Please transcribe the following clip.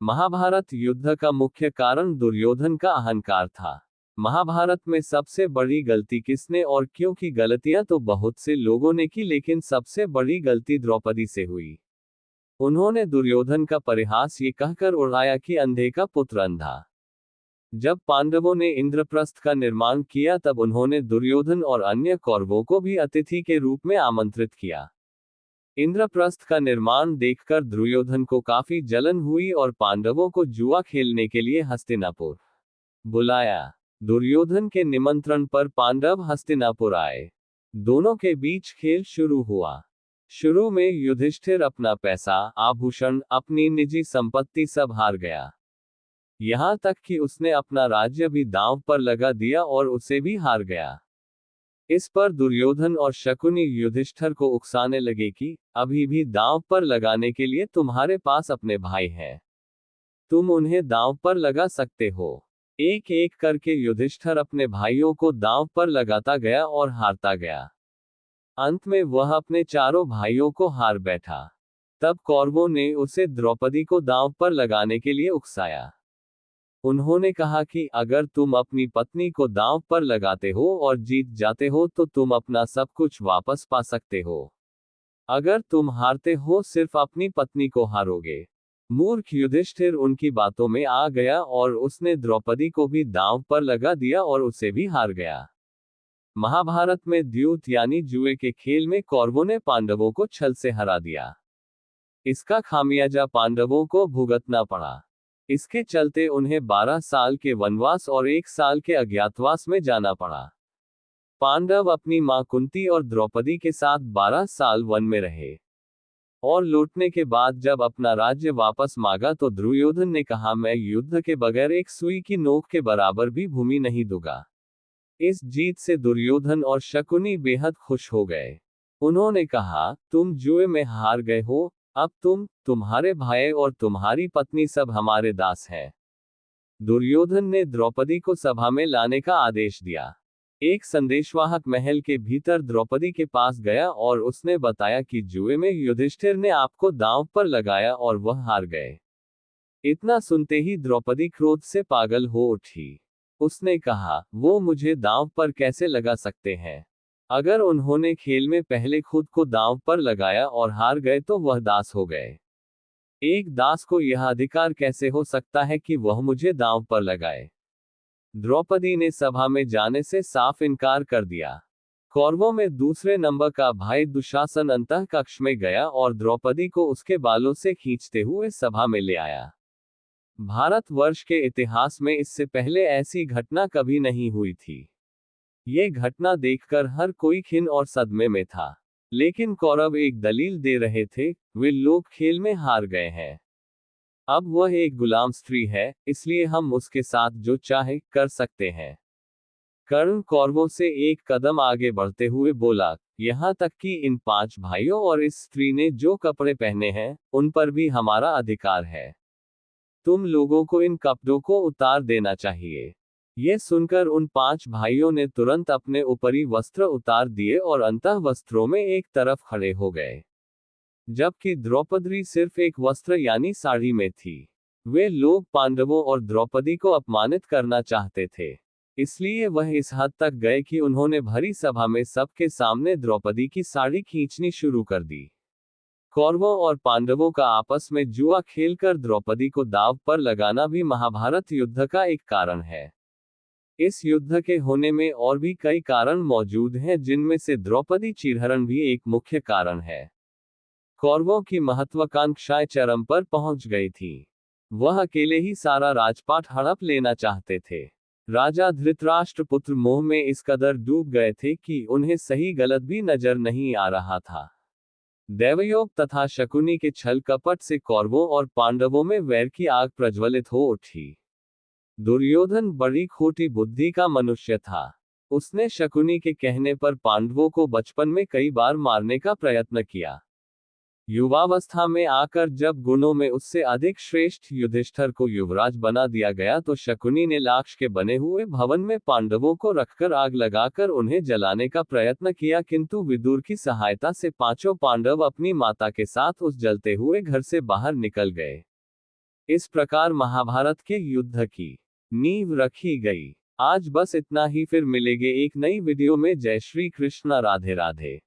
महाभारत युद्ध का मुख्य कारण दुर्योधन का अहंकार था। महाभारत में सबसे बड़ी गलती किसने और क्यों की? गलतियां तो बहुत से लोगों ने की, लेकिन सबसे बड़ी गलती द्रौपदी से हुई। उन्होंने दुर्योधन का परिहास ये कहकर उड़ाया कि अंधे का पुत्र अंधा। जब पांडवों ने इंद्रप्रस्थ का निर्माण किया तब उन्होंने दुर्योधन और अन्य कौरवों को भी अतिथि के रूप में आमंत्रित किया। इंद्रप्रस्थ का निर्माण देखकर दुर्योधन को काफी जलन हुई और पांडवों को जुआ खेलने के लिए हस्तिनापुर बुलाया। दुर्योधन के निमंत्रण पर पांडव हस्तिनापुर आए। दोनों के बीच खेल शुरू हुआ। शुरू में युधिष्ठिर अपना पैसा, आभूषण, अपनी निजी संपत्ति सब हार गया। यहां तक कि उसने अपना राज्य भी दांव पर लगा दिया और उसे भी हार गया। इस पर दुर्योधन और शकुनी युधिष्ठिर को उकसाने लगे कि अभी भी दांव पर लगाने के लिए तुम्हारे पास अपने भाई हैं, तुम उन्हें दांव पर लगा सकते हो। एक एक करके युधिष्ठिर अपने भाइयों को दांव पर लगाता गया और हारता गया। अंत में वह अपने चारों भाइयों को हार बैठा। तब कौरवों ने उसे द्रौपदी को दांव पर लगाने के लिए उकसाया। उन्होंने कहा कि अगर तुम अपनी पत्नी को दांव पर लगाते हो और जीत जाते हो तो तुम अपना सब कुछ वापस पा सकते हो। अगर तुम हारते हो सिर्फ अपनी पत्नी को हारोगे। मूर्ख युधिष्ठिर उनकी बातों में आ गया और उसने द्रौपदी को भी दांव पर लगा दिया और उसे भी हार गया। महाभारत में द्यूत यानी जुए के खेल में कौरवों ने पांडवों को छल से हरा दिया। इसका खामियाजा पांडवों को भुगतना पड़ा। इसके चलते उन्हें 12 साल के वनवास और 1 साल के अज्ञातवास में जाना पड़ा। पांडव अपनी मां कुंती और द्रौपदी के साथ 12 साल वन में रहे और लौटने के बाद जब अपना राज्य वापस मांगा तो दुर्योधन ने कहा, मैं युद्ध के बगैर एक सुई की नोक के बराबर भी भूमि नहीं दूंगा। इस जीत से दुर्योधन और शकुनी बेहद खुश हो गए। उन्होंने कहा, तुम जुए में हार गए हो, अब तुम्हारे भाई और तुम्हारी पत्नी सब हमारे दास हैं। दुर्योधन ने द्रौपदी को सभा में लाने का आदेश दिया। एक संदेशवाहक महल के भीतर द्रौपदी के पास गया और उसने बताया कि जुए में युधिष्ठिर ने आपको दांव पर लगाया और वह हार गए। इतना सुनते ही द्रौपदी क्रोध से पागल हो उठी। उसने कहा, वो मुझे दांव पर कैसे लगा सकते हैं? अगर उन्होंने खेल में पहले खुद को दांव पर लगाया और हार गए तो वह दास हो गए। एक दास को यह अधिकार कैसे हो सकता है कि वह मुझे दांव पर लगाए? द्रौपदी ने सभा में जाने से साफ इनकार कर दिया। कौरवों में दूसरे नंबर का भाई दुशासन अंतः कक्ष में गया और द्रौपदी को उसके बालों से खींचते हुए सभा में ले आया। भारतवर्ष के इतिहास में इससे पहले ऐसी घटना कभी नहीं हुई थी। ये घटना देखकर हर कोई खिन्न और सदमे में था। लेकिन कौरव एक दलील दे रहे थे, वे लोग खेल में हार गए हैं। अब वह एक गुलाम स्त्री है, इसलिए हम उसके साथ जो चाहे कर सकते हैं। कर्ण कौरवों से एक कदम आगे बढ़ते हुए बोला, यहाँ तक कि इन 5 भाइयों और इस स्त्री ने जो कपड़े पहने हैं, उन पर भी हमारा अधिकार है। तुम लोगों को इन कपड़ों को उतार देना चाहिए। यह सुनकर उन 5 भाइयों ने तुरंत अपने ऊपरी वस्त्र उतार दिए और अंतः वस्त्रों में एक तरफ खड़े हो गए। जबकि द्रौपदी सिर्फ एक वस्त्र यानी साड़ी में थी। वे लोग पांडवों और द्रौपदी को अपमानित करना चाहते थे। इसलिए वह इस हद तक गए कि उन्होंने भरी सभा में सबके सामने द्रौपदी की साड़ी खींचनी शुरू कर दी। कौरवों और पांडवों का आपस में जुआ खेलकर द्रौपदी को दांव पर लगाना भी महाभारत युद्ध का एक कारण है। इस युद्ध के होने में और भी कई कारण मौजूद हैं, जिनमें से द्रौपदी चीरहरण भी एक मुख्य कारण है। कौरवों की महत्वाकांक्षाएं चरम पर पहुंच गई थी। वह अकेले ही सारा राजपाट हड़प लेना चाहते थे। राजा धृतराष्ट्र पुत्र मोह में इस कदर डूब गए थे कि उन्हें सही गलत भी नजर नहीं आ रहा था। दैवयोग तथा शकुनी के छल कपट से कौरवों और पांडवों में वैर की आग प्रज्वलित हो उठी। दुर्योधन बड़ी खोटी बुद्धि का मनुष्य था। उसने शकुनी के कहने पर पांडवों को बचपन में कई बार मारने का प्रयत्न किया। युवावस्था में आकर जब गुणों में उससे अधिक श्रेष्ठ युधिष्ठिर को युवराज बना दिया गया तो शकुनी ने लाक्ष के बने हुए भवन में पांडवों को रखकर आग लगाकर उन्हें जलाने का प्रयत्न किया, किंतु विदुर की सहायता से 5 पांडव अपनी माता के साथ उस जलते हुए घर से बाहर निकल गए। इस प्रकार महाभारत के युद्ध की नींव रखी गई। आज बस इतना ही, फिर मिलेंगे एक नई वीडियो में। जय श्री कृष्ण, राधे राधे।